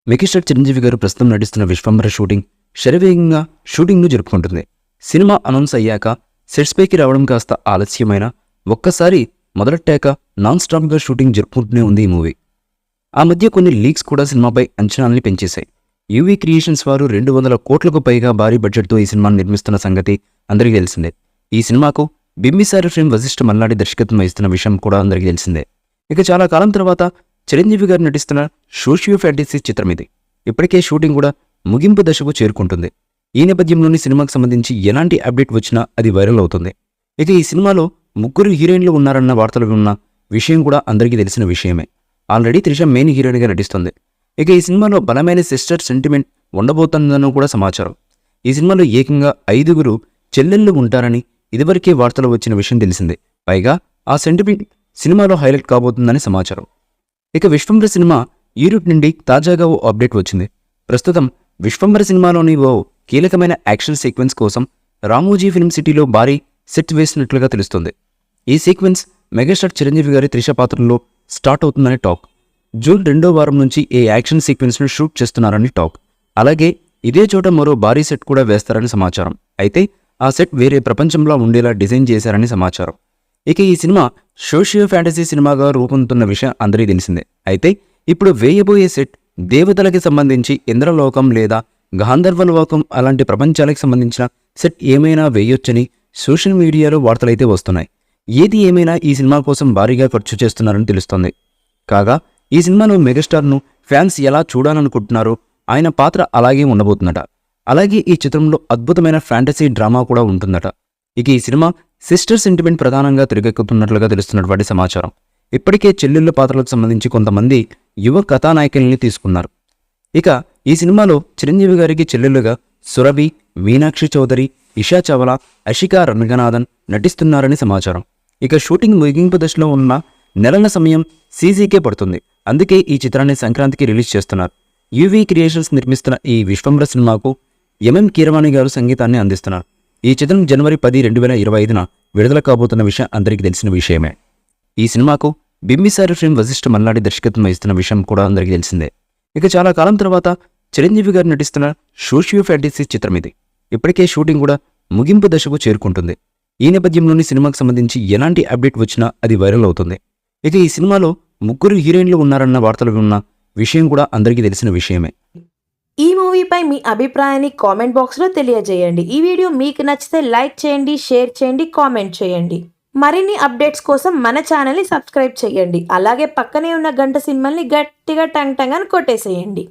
Megastar Chiranjeevi గారు ప్రస్తుతం నటిస్తున్న విశ్వంబర షూటింగ్ శరవేగంగా షూటింగ్ను జరుపుకుంటుంది. సినిమా అనౌన్స్ అయ్యాక సెట్స్ పైకి రావడం కాస్త ఆలస్యమైన ఒక్కసారి మొదలెట్టాక నాన్ స్టాప్గా షూటింగ్ జరుపుకుంటూనే ఉంది ఈ మూవీ. ఆ మధ్య కొన్ని లీక్స్ కూడా సినిమాపై అంచనాల్ని పెంచేశాయి. యూవీ క్రియేషన్స్ వారు 200 కోట్లకు పైగా భారీ బడ్జెట్తో ఈ సినిమాను నిర్మిస్తున్న సంగతి అందరికీ తెలిసిందే. ఈ సినిమాకు బింబిసార ఫిల్మ్ వశిష్ఠ మల్లాడి దర్శకత్వం వహిస్తున్న విషయం కూడా అందరికీ తెలిసిందే. ఇక చాలా కాలం తర్వాత చిరంజీవి గారు నటిస్తున్న సోషియో ఫ్యాంటసీ చిత్రం ఇది. ఇప్పటికే షూటింగ్ కూడా ముగింపు దశకు చేరుకుంటుంది. ఈ నేపథ్యంలోని సినిమాకు సంబంధించి ఎలాంటి అప్డేట్ వచ్చినా అది వైరల్ అవుతుంది. ఇక ఈ సినిమాలో 3 హీరోయిన్లు ఉన్నారన్న వార్తలు ఉన్న విషయం కూడా అందరికీ తెలిసిన విషయమే. ఆల్రెడీ త్రిష మెయిన్ హీరోయిన్గా నటిస్తుంది. ఇక ఈ సినిమాలో బలమైన సిస్టర్ సెంటిమెంట్ ఉండబోతుందని కూడా సమాచారం. ఈ సినిమాలో ఏకంగా 5 చెల్లెళ్ళు ఉంటారని ఇదివరకే వార్తలు వచ్చిన విషయం తెలిసిందే. పైగా ఆ సెంటిమెంట్ సినిమాలో హైలైట్ కాబోతుందని సమాచారం. ఇక విశ్వంబర సినిమా యూనిట్ నుండి తాజాగా ఓ అప్డేట్ వచ్చింది. ప్రస్తుతం విశ్వంబర సినిమాలోని ఓ కీలకమైన యాక్షన్ సీక్వెన్స్ కోసం రామోజీ ఫిల్మ్ సిటీలో భారీ సెట్ వేసినట్లుగా తెలుస్తుంది. ఈ సీక్వెన్స్ మెగాస్టార్ చిరంజీవి గారి త్రిష పాత్రలో స్టార్ట్ అవుతుందని టాక్. జూన్ 2వ వారం నుంచి ఈ యాక్షన్ సీక్వెన్స్ను షూట్ చేస్తున్నారని టాక్. అలాగే ఇదే చోట మరో భారీ సెట్ కూడా వేస్తారని సమాచారం. అయితే ఆ సెట్ వేరే ప్రపంచంలో ఉండేలా డిజైన్ చేశారని సమాచారం. ఇక ఈ సినిమా సోషియో ఫ్యాంటసీ సినిమాగా రూపొందుతున్న విషయం అందరికీ తెలిసిందే. అయితే ఇప్పుడు వేయబోయే సెట్ దేవతలకి సంబంధించి ఇంద్రలోకం లేదా గాంధర్వలోకం అలాంటి ప్రపంచాలకు సంబంధించిన సెట్ ఏమైనా వేయొచ్చని సోషల్ మీడియాలో వార్తలైతే వస్తున్నాయి. ఏది ఏమైనా ఈ సినిమా కోసం భారీగా ఖర్చు చేస్తున్నారని తెలుస్తోంది. కాగా ఈ సినిమాలో మెగాస్టార్ను ఫ్యాన్స్ ఎలా చూడాలనుకుంటున్నారో ఆయన పాత్ర అలాగే ఉండబోతుందట. అలాగే ఈ చిత్రంలో అద్భుతమైన ఫ్యాంటసీ డ్రామా కూడా ఉంటుందట. ఇక ఈ సినిమా సిస్టర్ సెంటిమెంట్ ప్రధానంగా తిరగెక్కుతున్నట్లుగా తెలుస్తున్నటువంటి సమాచారం. ఇప్పటికే చెల్లెళ్ళ పాత్రలకు సంబంధించి కొంతమంది యువ కథానాయకుల్ని తీసుకున్నారు. ఇక ఈ సినిమాలో చిరంజీవి గారికి చెల్లెళ్ళుగా సురభి, మీనాక్షి చౌదరి, ఇషా చవలా, అషికా రంగనాథన్ నటిస్తున్నారని సమాచారం. ఇక షూటింగ్ ముగింపు దశలో ఉన్న నెలల సమయం సీజీకే పడుతుంది. అందుకే ఈ చిత్రాన్ని సంక్రాంతికి రిలీజ్ చేస్తున్నారు. యూవీ క్రియేషన్స్ నిర్మిస్తున్న ఈ విశ్వంబర సినిమాకు ఎంఎం కీరవాణి గారు సంగీతాన్ని అందిస్తున్నారు. ఈ చిత్రం జనవరి 10, 2025న విడుదల కాబోతున్న విషయం అందరికీ తెలిసిన విషయమే. ఈ సినిమాకు బింబిసార ఫిల్మ్ వశిష్ఠ మల్లాడి దర్శకత్వం వహిస్తున్న విషయం కూడా అందరికీ తెలిసిందే. ఇక చాలా కాలం తర్వాత చిరంజీవి గారు నటిస్తున్న సోషియో ఫ్యాంటసీ చిత్రం ఇది. ఇప్పటికే షూటింగ్ కూడా ముగింపు దశకు చేరుకుంటుంది. ఈ నేపథ్యంలోని సినిమాకు సంబంధించి ఎలాంటి అప్డేట్ వచ్చినా అది వైరల్ అవుతుంది. ఇక ఈ సినిమాలో 3 హీరోయిన్లు ఉన్నారన్న వార్తలు ఉన్న విషయం కూడా అందరికీ తెలిసిన విషయమే. ఈ మూవీపై మీ అభిప్రాయాన్ని కామెంట్ బాక్స్లో తెలియజేయండి. ఈ వీడియో మీకు నచ్చితే లైక్ చేయండి, షేర్ చేయండి, కామెంట్ చేయండి. మరిన్ని అప్డేట్స్ కోసం మన ఛానల్ని సబ్స్క్రైబ్ చేయండి. అలాగే పక్కనే ఉన్న గంట సింబల్ని గట్టిగా టంగ్ టంగ్ అని కొట్టేసేయండి.